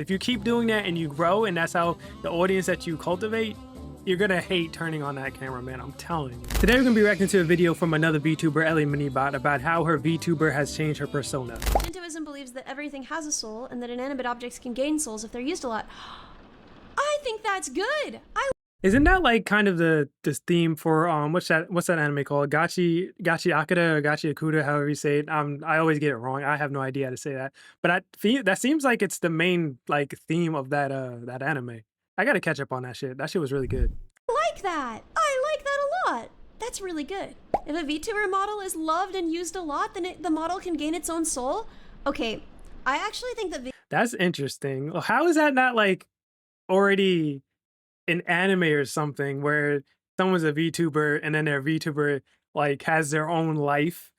If you keep doing that and you grow and that's how the audience that you cultivate, you're gonna hate turning on that camera, man. I'm telling you. Today we're gonna be reacting to a video from another VTuber, Ellie Minibot, about how her VTuber has changed her persona. Shintoism believes that everything has a soul and that inanimate objects can gain souls if they're used a lot. I think that's good. Isn't that like kind of this theme for what's that anime called? Gachi Akata or Gachi Akuta, however you say it. I always get it wrong. I have no idea how to say that. But that seems like it's the main like theme of that anime. I gotta catch up on that shit. That shit was really good. like that. I like that a lot. That's really good. If a VTuber model is loved and used a lot, then the model can gain its own soul. Okay, I actually think that That's interesting. Well, how is that not like already an anime or something where someone's a VTuber and then their VTuber like has their own life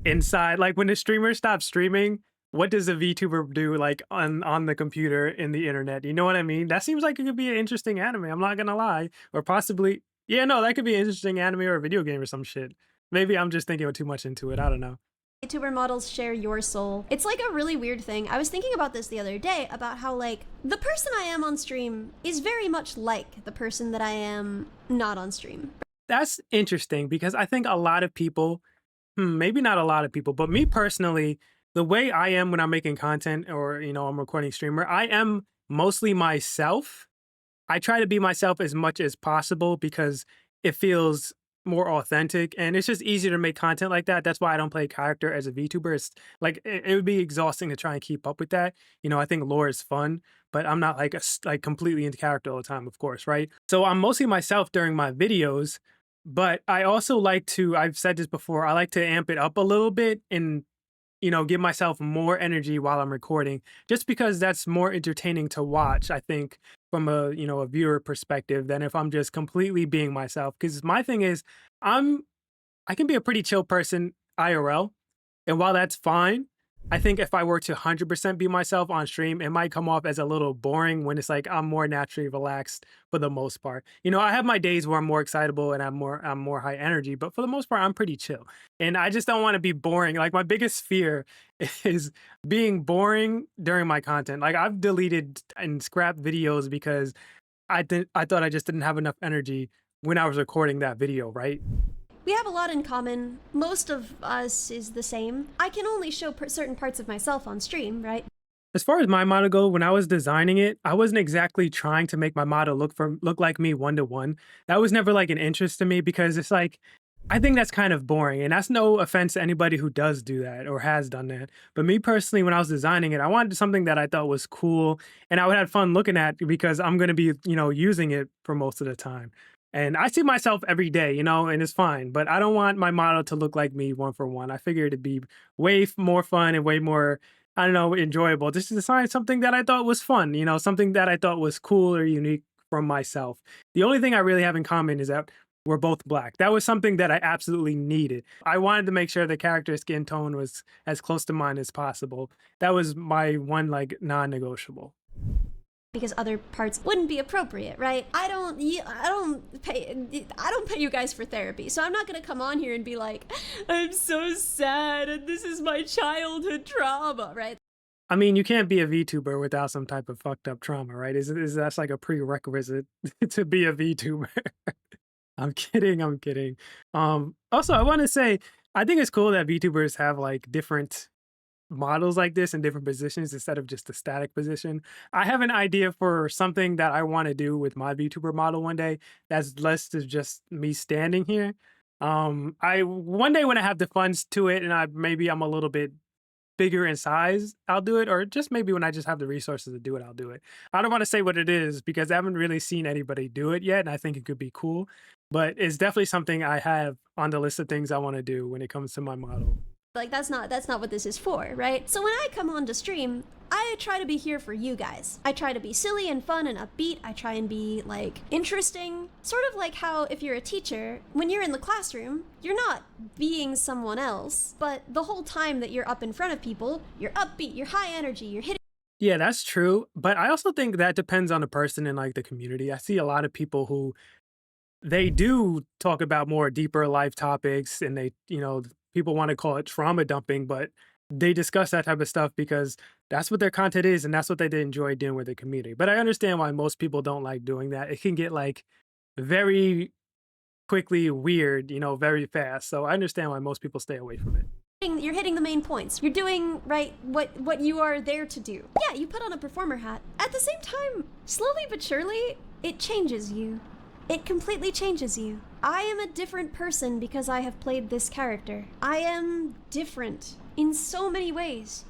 inside? Like when the streamer stops streaming, what does a VTuber do like on the computer in the internet? You know what I mean? That seems like it could be an interesting anime. I'm not gonna lie, or possibly, yeah, no, that could be an interesting anime or a video game or some shit. Maybe I'm just thinking too much into it. I don't know. VTuber models share your soul. It's like a really weird thing. I was thinking about this the other day about how like the person I am on stream is very much like the person that I am not on stream. That's interesting because I think a lot of people, maybe not a lot of people, but me personally, the way I am when I'm making content or, I'm recording streamer, I am mostly myself. I try to be myself as much as possible because it feels more authentic and it's just easier to make content like that. That's why I don't play character as a VTuber. It's like it would be exhausting to try and keep up with that. I think lore is fun, but I'm not like like completely into character all the time, of course, right? So I'm mostly myself during my videos, but I also like to, I've said this before, I like to amp it up a little bit and give myself more energy while I'm recording, just because that's more entertaining to watch, I think, from a viewer perspective than if I'm just completely being myself. Because my thing is, I can be a pretty chill person IRL, and while that's fine, I think if I were to 100% be myself on stream, it might come off as a little boring when it's like I'm more naturally relaxed for the most part. I have my days where I'm more excitable and I'm more high energy, but for the most part, I'm pretty chill. And I just don't want to be boring. Like my biggest fear is being boring during my content. Like I've deleted and scrapped videos because I thought I just didn't have enough energy when I was recording that video, right? We have a lot in common. Most of us is the same. I can only show certain parts of myself on stream, right? As far as my model go, when I was designing it, I wasn't exactly trying to make my model look like me one-to-one. That was never like an interest to me because it's like, I think that's kind of boring. And that's no offense to anybody who does do that or has done that. But me personally, when I was designing it, I wanted something that I thought was cool and I would have fun looking at because I'm going to be, using it for most of the time. And I see myself every day, and it's fine. But I don't want my model to look like me one for one. I figured it'd be way more fun and way more, I don't know, enjoyable just to design something that I thought was fun, something that I thought was cool or unique from myself. The only thing I really have in common is that we're both black. That was something that I absolutely needed. I wanted to make sure the character skin tone was as close to mine as possible. That was my one like non-negotiable. Because other parts wouldn't be appropriate, right? I don't pay you guys for therapy, so I'm not gonna come on here and be like, I'm so sad and this is my childhood trauma, right? I mean, you can't be a VTuber without some type of fucked up trauma, right? Is that's like a prerequisite to be a VTuber? I'm kidding. I'm kidding. Also, I want to say, I think it's cool that VTubers have like different models like this in different positions instead of just a static position. I have an idea for something that I want to do with my VTuber model one day that's less than just me standing here. I one day when I have the funds to it and I'm a little bit bigger in size, I'll do it, or just maybe when I just have the resources to do it, I'll do it. I don't want to say what it is because I haven't really seen anybody do it yet, and I think it could be cool. But it's definitely something I have on the list of things I want to do when it comes to my model. Like that's not what this is for, right? So when I come on to stream, I try to be here for you guys. I try to be silly and fun and upbeat. I try and be like interesting. Sort of like how if you're a teacher, when you're in the classroom, you're not being someone else, but the whole time that you're up in front of people, you're upbeat, you're high energy, you're hitting. Yeah, that's true. But I also think that depends on the person in like the community. I see a lot of people who they do talk about more deeper life topics and they, people want to call it trauma dumping, but they discuss that type of stuff because that's what their content is and that's what they enjoy doing with the community. But I understand why most people don't like doing that. It can get like very quickly weird, very fast. So I understand why most people stay away from it. You're hitting the main points. You're doing right what you are there to do. Yeah, you put on a performer hat. At the same time, slowly but surely, it changes you. It completely changes you. I am a different person because I have played this character. I am different in so many ways.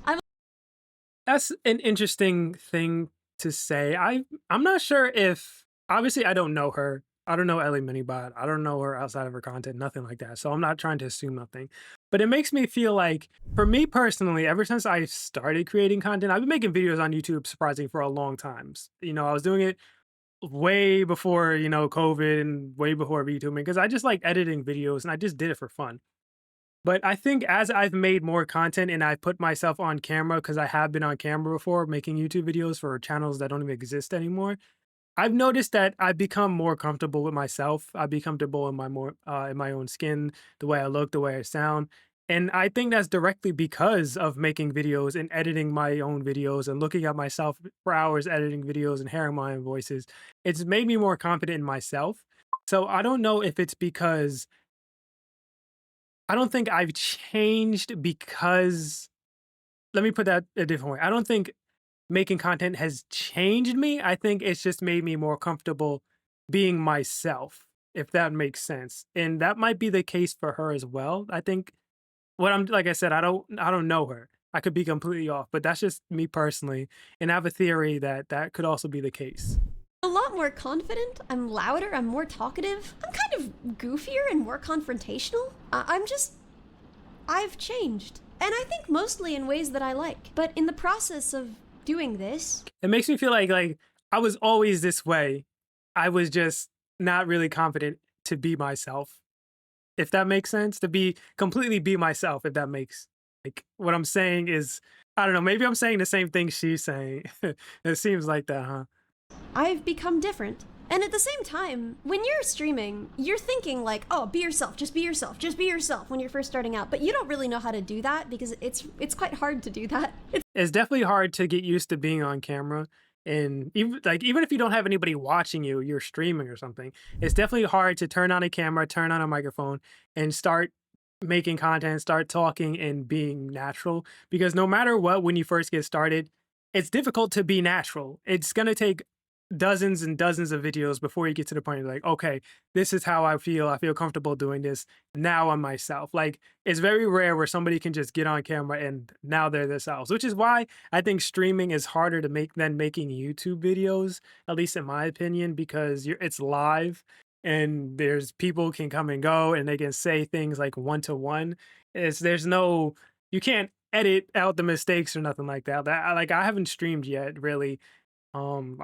That's an interesting thing to say. I'm not sure if obviously I don't know her. I don't know Ellie Minibot. I don't know her outside of her content, nothing like that. So I'm not trying to assume nothing. But it makes me feel like, for me personally, ever since I started creating content, I've been making videos on YouTube surprising for a long time. I was doing it way before, COVID and way before VTubing because I just like editing videos and I just did it for fun. But I think as I've made more content and I put myself on camera, because I have been on camera before making YouTube videos for channels that don't even exist anymore, I've noticed that I've become more comfortable with myself. I've become comfortable in my own skin, the way I look, the way I sound. And I think that's directly because of making videos and editing my own videos and looking at myself for hours editing videos and hearing my own voices. It's made me more confident in myself. So I don't know if it's because I don't think I've changed because let me put that a different way. I don't think making content has changed me. I think it's just made me more comfortable being myself, if that makes sense. And that might be the case for her as well. I think what I'm like I said, I don't know her. I could be completely off, but that's just me personally. And I have a theory that that could also be the case. A lot more confident, I'm louder, I'm more talkative, I'm kind of goofier and more confrontational. I've changed. And I think mostly in ways that I like. But in the process of doing this, It makes me feel like I was always this way. I was just not really confident to be myself. If that makes sense, to be completely be myself, if that makes like what I'm saying is I don't know, maybe I'm saying the same thing she's saying. It seems like that, huh? I've become different. And at the same time, when you're streaming, you're thinking like, "Oh, be yourself, just be yourself, just be yourself" when you're first starting out. But you don't really know how to do that because it's quite hard to do that. It's definitely hard to get used to being on camera. And even if you don't have anybody watching you, you're streaming or something, it's definitely hard to turn on a camera, turn on a microphone, and start making content, start talking and being natural. Because no matter what, when you first get started, it's difficult to be natural. It's gonna take dozens and dozens of videos before you get to the point you're like, okay, this is how I feel. I feel comfortable doing this. Now I'm myself. Like it's very rare where somebody can just get on camera and now they're themselves, which is why I think streaming is harder to make than making YouTube videos, at least in my opinion, because it's live and there's people can come and go and they can say things like one to one. There's no you can't edit out the mistakes or nothing like that. Like I haven't streamed yet really.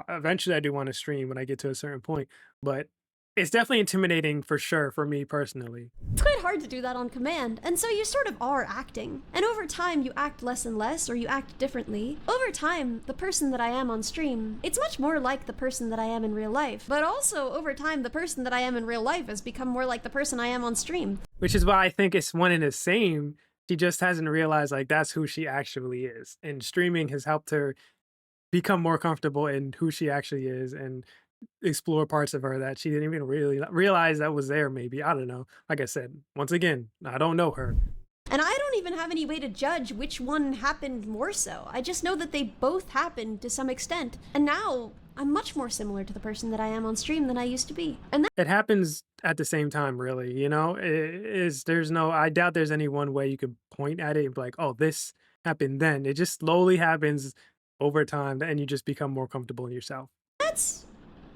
Eventually I do want to stream when I get to a certain point, but it's definitely intimidating for sure for me personally. It's quite hard to do that on command, and so you sort of are acting. And over time, you act less and less, or you act differently. Over time, the person that I am on stream, it's much more like the person that I am in real life. But also, over time, the person that I am in real life has become more like the person I am on stream. Which is why I think it's one and the same. She just hasn't realized like that's who she actually is. And streaming has helped her become more comfortable in who she actually is and explore parts of her that she didn't even really realize that was there maybe. I don't know. Like I said, once again, I don't know her. And I don't even have any way to judge which one happened more so. I just know that they both happened to some extent. And now I'm much more similar to the person that I am on stream than I used to be. And It happens at the same time, really, there's no I doubt there's any one way you could point at it and be like, oh, this happened then. It just slowly happens over time and you just become more comfortable in yourself. that's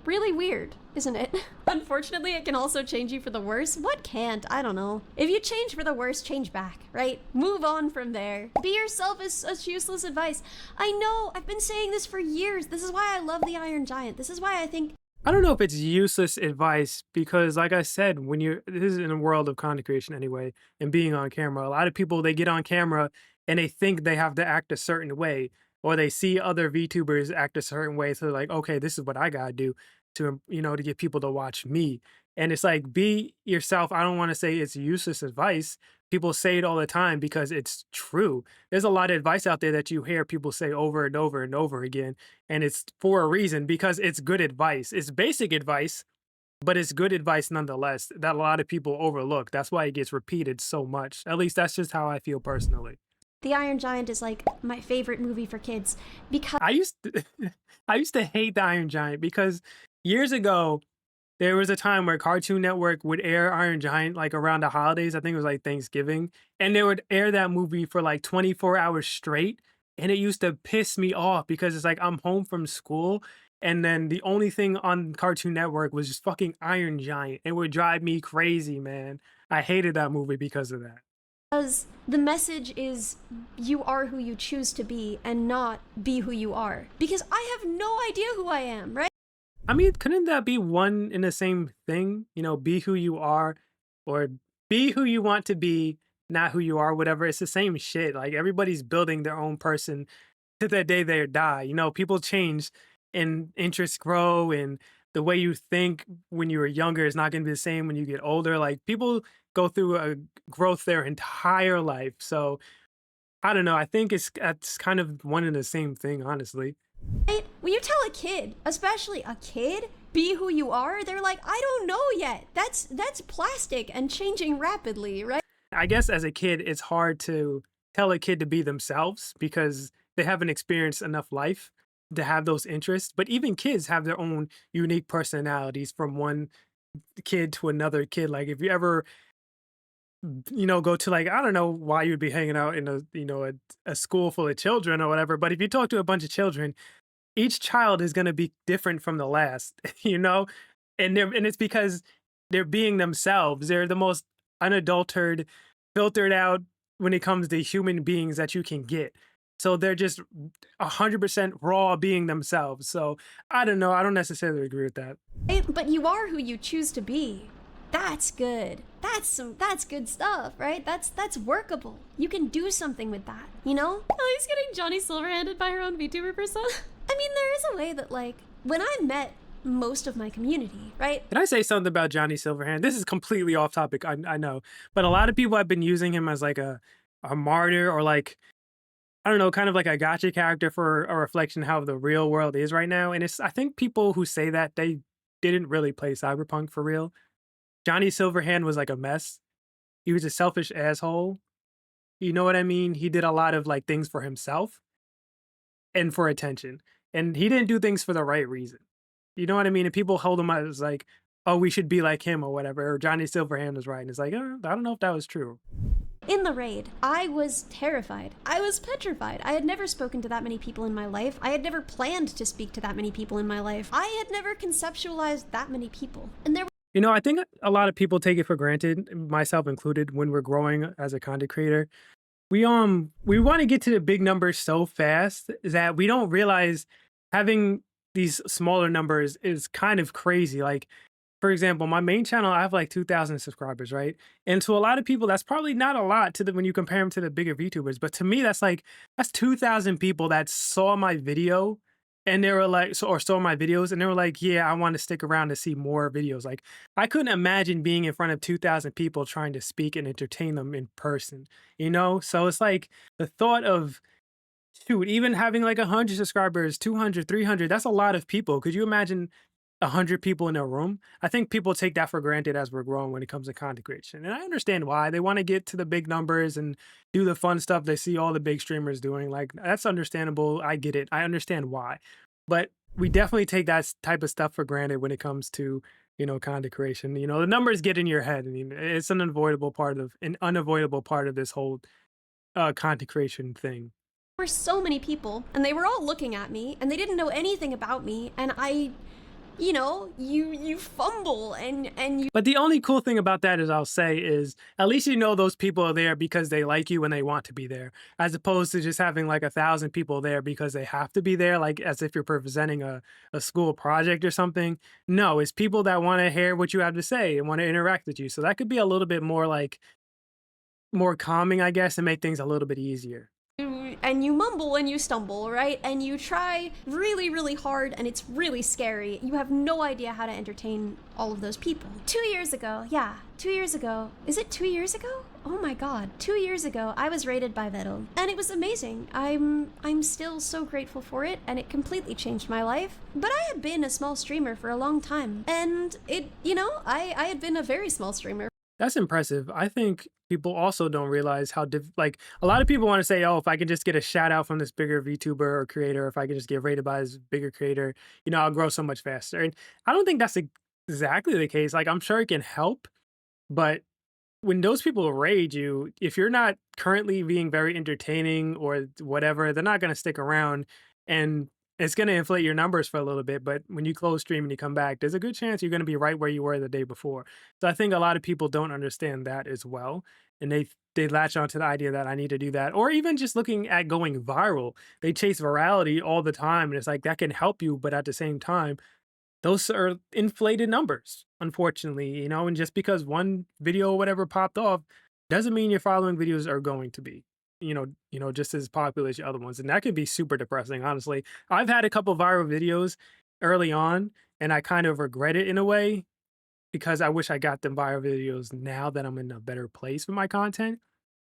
really weird, isn't it? Unfortunately, it can also change you for the worse. What can't? I don't know. If you change for the worse, change back, right? Move on from there. Be yourself is such useless advice. I know, I've been saying this for years. This is why I love the Iron Giant. This is why I think I don't know if it's useless advice because, like I said, when you're this is in a world of content creation anyway, and being on camera, a lot of people they get on camera and they think they have to act a certain way, or they see other VTubers act a certain way, so they're like, okay, this is what I gotta do. to, to get people to watch me. And it's like, be yourself. I don't want to say it's useless advice. People say it all the time because it's true. There's a lot of advice out there that you hear people say over and over and over again. And it's for a reason because it's good advice. It's basic advice, but it's good advice nonetheless that a lot of people overlook. That's why it gets repeated so much. At least that's just how I feel personally. The Iron Giant is like my favorite movie for kids because I used to I used to hate the Iron Giant because years ago there was a time where Cartoon Network would air Iron Giant like around the holidays. I think it was like Thanksgiving, and they would air that movie for like 24 hours straight. And it used to piss me off because it's like I'm home from school, and then the only thing on Cartoon Network was just fucking Iron Giant. It would drive me crazy, man. I hated that movie because of that. the message is you are who you choose to be and not be who you are. Because I have no idea who I am, right? I mean, couldn't that be one in the same thing? Be who you are or be who you want to be, not who you are, whatever. It's the same shit. Like everybody's building their own person to the day they die. People change and interests grow and the way you think when you were younger is not going to be the same when you get older. Like people go through a growth their entire life. So I don't know. I think it's kind of one and the same thing, honestly. Right? When you tell a kid, especially a kid, be who you are, they're like, I don't know yet. That's plastic and changing rapidly, right? I guess as a kid, it's hard to tell a kid to be themselves because they haven't experienced enough life to have those interests. But even kids have their own unique personalities from one kid to another kid. Like if you ever, go to like, I don't know why you'd be hanging out in a school full of children or whatever. But if you talk to a bunch of children, each child is going to be different from the last, you know? And it's because they're being themselves. They're the most unadulterated, filtered out when it comes to human beings that you can get. So they're just 100% raw being themselves. So I don't know. I don't necessarily agree with that. But you are who you choose to be. That's good. That's good stuff, right? That's workable. You can do something with that, you know? Ellie's getting Johnny Silverhanded by her own VTuber persona. I mean, there is a way that like when I met most of my community, right? Can I say something about Johnny Silverhand? This is completely off topic, I know. But a lot of people have been using him as like a martyr or like, I don't know, kind of like a gotcha character for a reflection of how the real world is right now. And I think people who say that, they didn't really play Cyberpunk for real. Johnny Silverhand was like a mess. He was a selfish asshole. You know what I mean? He did a lot of like things for himself and for attention. And he didn't do things for the right reason. You know what I mean? And people hold him as like, oh, we should be like him or whatever. Or Johnny Silverhand was right. And it's like, I don't know if that was true. In the raid, I was terrified. I was petrified. I had never spoken to that many people in my life. I had never planned to speak to that many people in my life. I had never conceptualized that many people. And there I think a lot of people take it for granted, myself included, when we're growing as a content creator. We want to get to the big numbers so fast that we don't realize having these smaller numbers is kind of crazy. Like, for example, my main channel, I have like 2,000 subscribers, right? And to a lot of people, that's probably not a lot when you compare them to the bigger VTubers. But to me, that's 2,000 people that saw my video and they were like, or saw my videos and they were like, yeah, I want to stick around to see more videos. Like, I couldn't imagine being in front of 2,000 people trying to speak and entertain them in person, you know? So it's like the thought of, shoot, even having like 100 subscribers, 200, 300, that's a lot of people. Could you imagine 100 people in a room? I think people take that for granted as we're growing when it comes to content creation. And I understand why. They want to get to the big numbers and do the fun stuff they see all the big streamers doing. Like, that's understandable. I get it. I understand why. But we definitely take that type of stuff for granted when it comes to, content creation. The numbers get in your head. I mean, it's an unavoidable part of this whole content creation thing. were so many people, and they were all looking at me, and they didn't know anything about me, and you fumble and you But the only cool thing about that is I'll say is at least those people are there because they like you and they want to be there, as opposed to just having like 1,000 people there because they have to be there, like as if you're presenting a school project or something. No, it's people that want to hear what you have to say and want to interact with you. So that could be a little bit more calming, I guess, and make things a little bit easier. and you mumble and you stumble, right? And you try really, really hard and it's really scary. You have no idea how to entertain all of those people. 2 years ago, yeah, 2 years ago. Is it 2 years ago? Oh my god, 2 years ago, I was rated by Vettel, and it was amazing. I'm still so grateful for it, and it completely changed my life. But I had been a small streamer for a long time, and I had been a very small streamer. That's impressive. I think people also don't realize how like a lot of people want to say, "Oh, if I could just get a shout out from this bigger VTuber or creator, if I could just get rated by this bigger creator, I'll grow so much faster." And I don't think that's exactly the case. Like I'm sure it can help, but when those people raid you, if you're not currently being very entertaining or whatever, they're not going to stick around, and it's going to inflate your numbers for a little bit. But when you close stream and you come back, there's a good chance you're going to be right where you were the day before. So I think a lot of people don't understand that as well, and they latch onto the idea that I need to do that, or even just looking at going viral. They chase virality all the time, and it's like that can help you, but at the same time those are inflated numbers, unfortunately, and just because one video or whatever popped off doesn't mean your following videos are going to be, just as popular as your other ones. And that can be super depressing, honestly. I've had a couple viral videos early on, and I kind of regret it in a way because I wish I got them viral videos now that I'm in a better place with my content.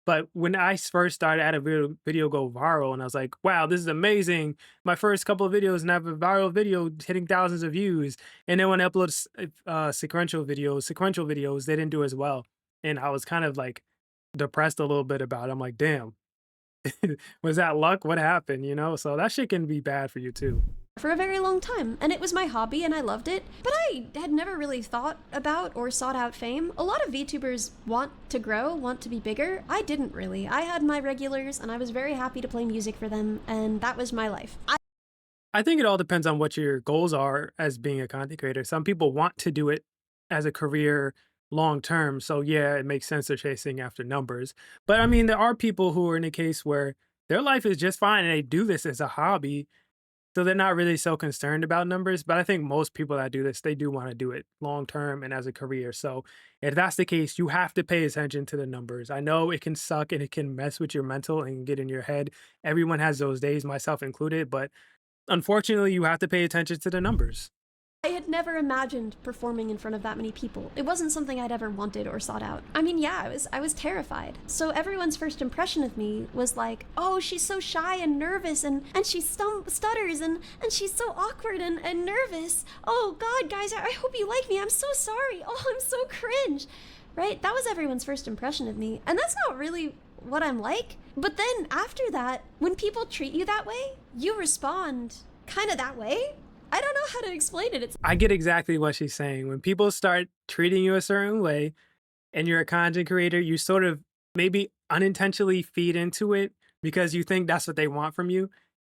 But when I first started, I had a video go viral, and I was like, "Wow, this is amazing! My first couple of videos, and I have a viral video hitting thousands of views." And then when I upload sequential videos, they didn't do as well, and I was kind of like depressed a little bit about it. I'm like, "Damn, was that luck? What happened?" So that shit can be bad for you too. For a very long time, and it was my hobby and I loved it, but I had never really thought about or sought out fame. A lot of VTubers want to grow, want to be bigger. I didn't really. I had my regulars and I was very happy to play music for them, and that was my life. I think it all depends on what your goals are as being a content creator. Some people want to do it as a career long term. So yeah, it makes sense they're chasing after numbers. But I mean, there are people who are in a case where their life is just fine and they do this as a hobby. So they're not really so concerned about numbers. But I think most people that do this, they do want to do it long term and as a career. So if that's the case, you have to pay attention to the numbers. I know it can suck and it can mess with your mental and get in your head. Everyone has those days, myself included. But unfortunately, you have to pay attention to the numbers. I had never imagined performing in front of that many people. It wasn't something I'd ever wanted or sought out. I mean, yeah, I was terrified. So everyone's first impression of me was like, "Oh, she's so shy and nervous, and she stutters, and she's so awkward and nervous. Oh God, guys, I hope you like me. I'm so sorry. Oh, I'm so cringe." Right? That was everyone's first impression of me. And that's not really what I'm like. But then after that, when people treat you that way, you respond kind of that way. I don't know how to explain it. I get exactly what she's saying. When people start treating you a certain way and you're a content creator, you sort of maybe unintentionally feed into it because you think that's what they want from you.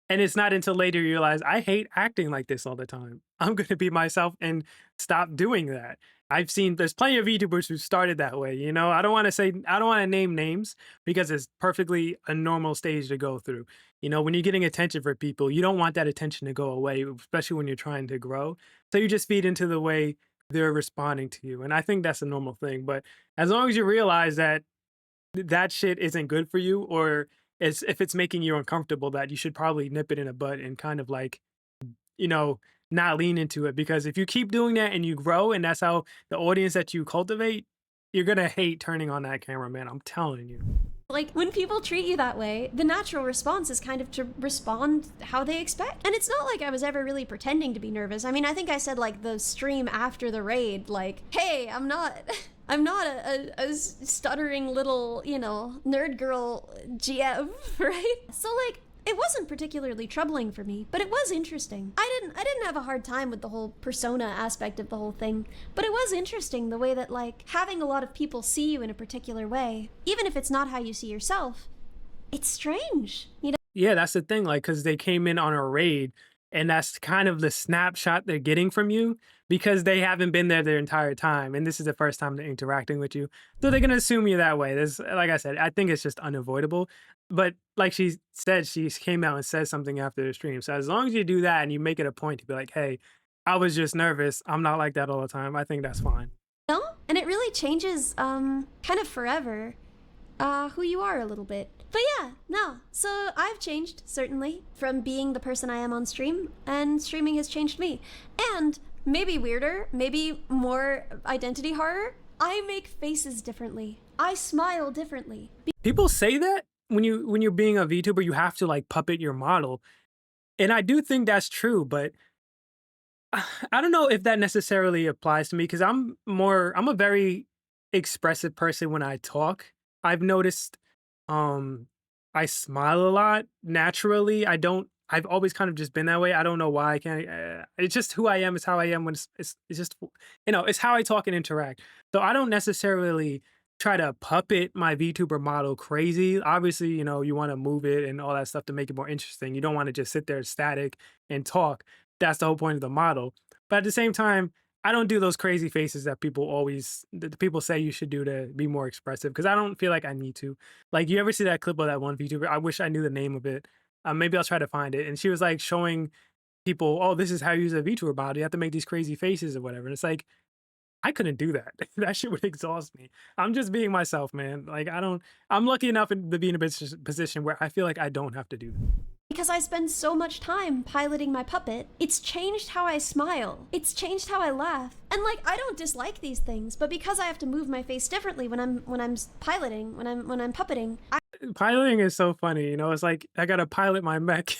And it's not until later you realize, I hate acting like this all the time. I'm going to be myself and stop doing that. There's plenty of YouTubers who started that way. I don't want to name names because it's perfectly a normal stage to go through. When you're getting attention for people, you don't want that attention to go away, especially when you're trying to grow. So you just feed into the way they're responding to you. And I think that's a normal thing. But as long as you realize that that shit isn't good for you, or if it's making you uncomfortable, that you should probably nip it in the bud and kind of like, not lean into it. Because if you keep doing that and you grow, and that's how the audience that you cultivate, you're going to hate turning on that camera, man. I'm telling you. Like, when people treat you that way, the natural response is kind of to respond how they expect. And it's not like I was ever really pretending to be nervous. I mean, I think I said, like, the stream after the raid, like, "Hey, I'm not a stuttering little, nerd girl GM," right? So, like, it wasn't particularly troubling for me, but it was interesting. I didn't have a hard time with the whole persona aspect of the whole thing, but it was interesting the way that, like, having a lot of people see you in a particular way, even if it's not how you see yourself, it's strange, Yeah, that's the thing. Like, because they came in on a raid, and that's kind of the snapshot they're getting from you because they haven't been there their entire time. And this is the first time they're interacting with you. So they're going to assume you that way. Like I said, I think it's just unavoidable. But like she said, she came out and said something after the stream. So as long as you do that and you make it a point to be like, "Hey, I was just nervous. I'm not like that all the time," I think that's fine. And it really changes kind of forever. who you are a little bit. But yeah, no. So I've changed, certainly, from being the person I am on stream, and streaming has changed me. And maybe weirder, maybe more identity horror, I make faces differently. I smile differently. People say that when you're being a VTuber, you have to like puppet your model. And I do think that's true, but I don't know if that necessarily applies to me because I'm a very expressive person when I talk. I've noticed I smile a lot naturally. I've always kind of just been that way. I don't know why I can't. It's just who I am. It's how I am when it's just, it's how I talk and interact. So I don't necessarily try to puppet my VTuber model crazy. Obviously, you want to move it and all that stuff to make it more interesting. You don't want to just sit there static and talk. That's the whole point of the model. But at the same time, I don't do those crazy faces that people say you should do to be more expressive because I don't feel like I need to. Like, you ever see that clip of that one VTuber? I wish I knew the name of it. Maybe I'll try to find it. And she was like showing people, oh, this is how you use a VTuber model. You have to make these crazy faces or whatever. And it's like, I couldn't do that. That shit would exhaust me. I'm just being myself, man. Like, I'm lucky enough to be in a position where I feel like I don't have to do that. Because I spend so much time piloting my puppet, it's changed how I smile. It's changed how I laugh. And like, I don't dislike these things, but because I have to move my face differently when I'm piloting, when I'm puppeting. Piloting is so funny, it's like I gotta pilot my mech.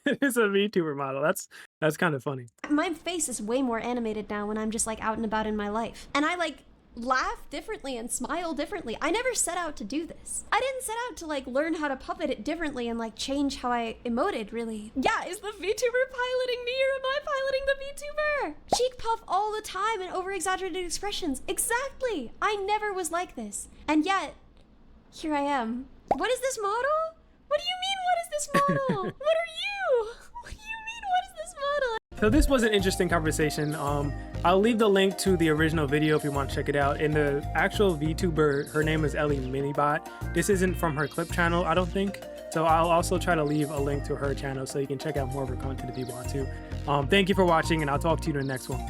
It's a VTuber model. That's kind of funny. My face is way more animated now when I'm just like out and about in my life. And I like laugh differently and smile differently. I never set out to do this. I didn't set out to like learn how to puppet it differently and like change how I emoted, really. Yeah, is the VTuber piloting me or am I piloting the VTuber? Cheek puff all the time and over-exaggerated expressions. Exactly. I never was like this. And yet, here I am. What is this model? What do you mean, what is this model? What are you? What do you mean, what is this model? So this was an interesting conversation. I'll leave the link to the original video if you want to check it out. And the actual VTuber, her name is Ellie Minibot. This isn't from her clip channel, I don't think. So I'll also try to leave a link to her channel so you can check out more of her content if you want to. Thank you for watching, and I'll talk to you in the next one.